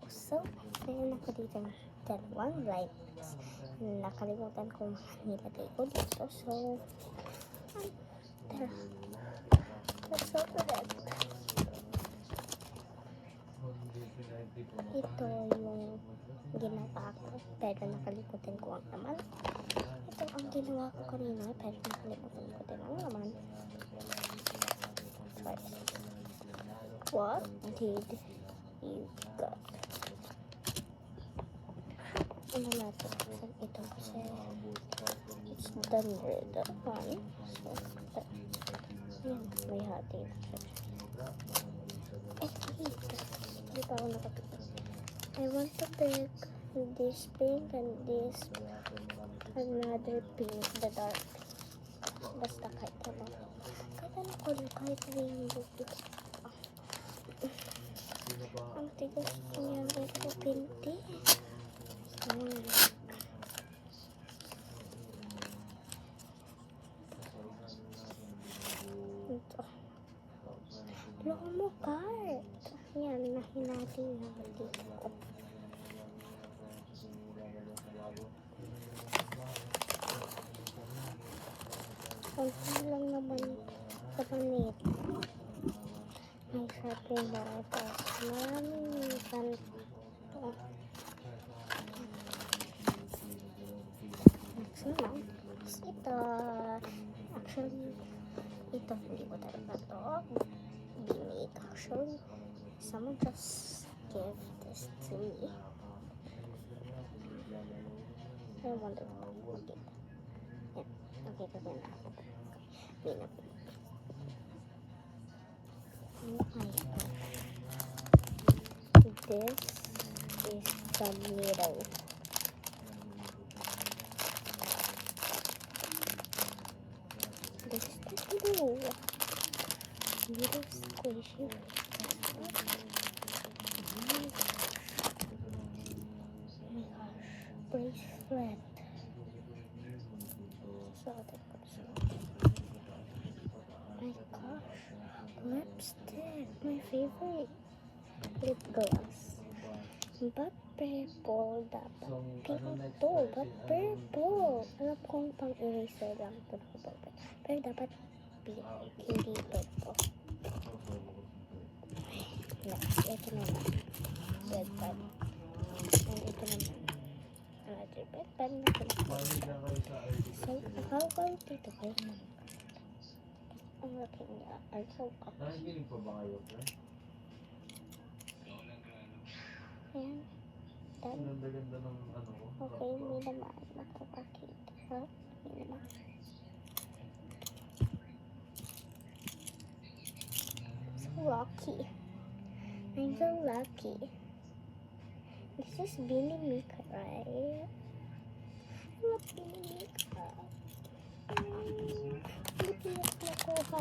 So, meron ako dito ng dalawang lights. Nakalimutan ko nilagay ko dito. So, tara. Let's open it. Ito yung ginawa ko, pero nakalimutan ko ang laman. Ito ang ginawa ko kanina, pero nakalimutan ko din ang laman. What did you got? Ano natin? Ito kasi it's the red one. So, yan, may hati na siya. Hindi pa ako nakapit. I want to pick this pink and this another pink, the dark. Basta kahit ano. Kahit ano color, kahit rainbow. Ang tigas niya ito pinti. Ito. Lomo card. Yan, nahinati na dito ko. Konti lang naman sa panit. May shopping bar. Maraming ganito. Next naman. Ito. Actually, ito hindi ko talaga ito binake. Actually, someone just gave this to me. I wonder who did. Yeah, okay, ito na ako. Pinap. This is the middle. This is the middle. Middle squishy. Oh my gosh. Bracelet. So that goes. My gosh. Lipstick. My favorite. Lip gloss. But purple dapat. Pink to. But purple. Alam kong pang eraser lang ito na purple. Pero dapat pink. Hindi purple. Next. Ito naman. Red pen. And ito naman. Another red pen na pinag-pen. So, how about ito kayo naman? Ang laki niya. I'm so up. Ayan. Done. Okay, may naman. Nakakakita. May naman. So lucky. I'm so lucky. This is Beanie Mika, right? I love Beanie Mika. Hindi ko nakuha.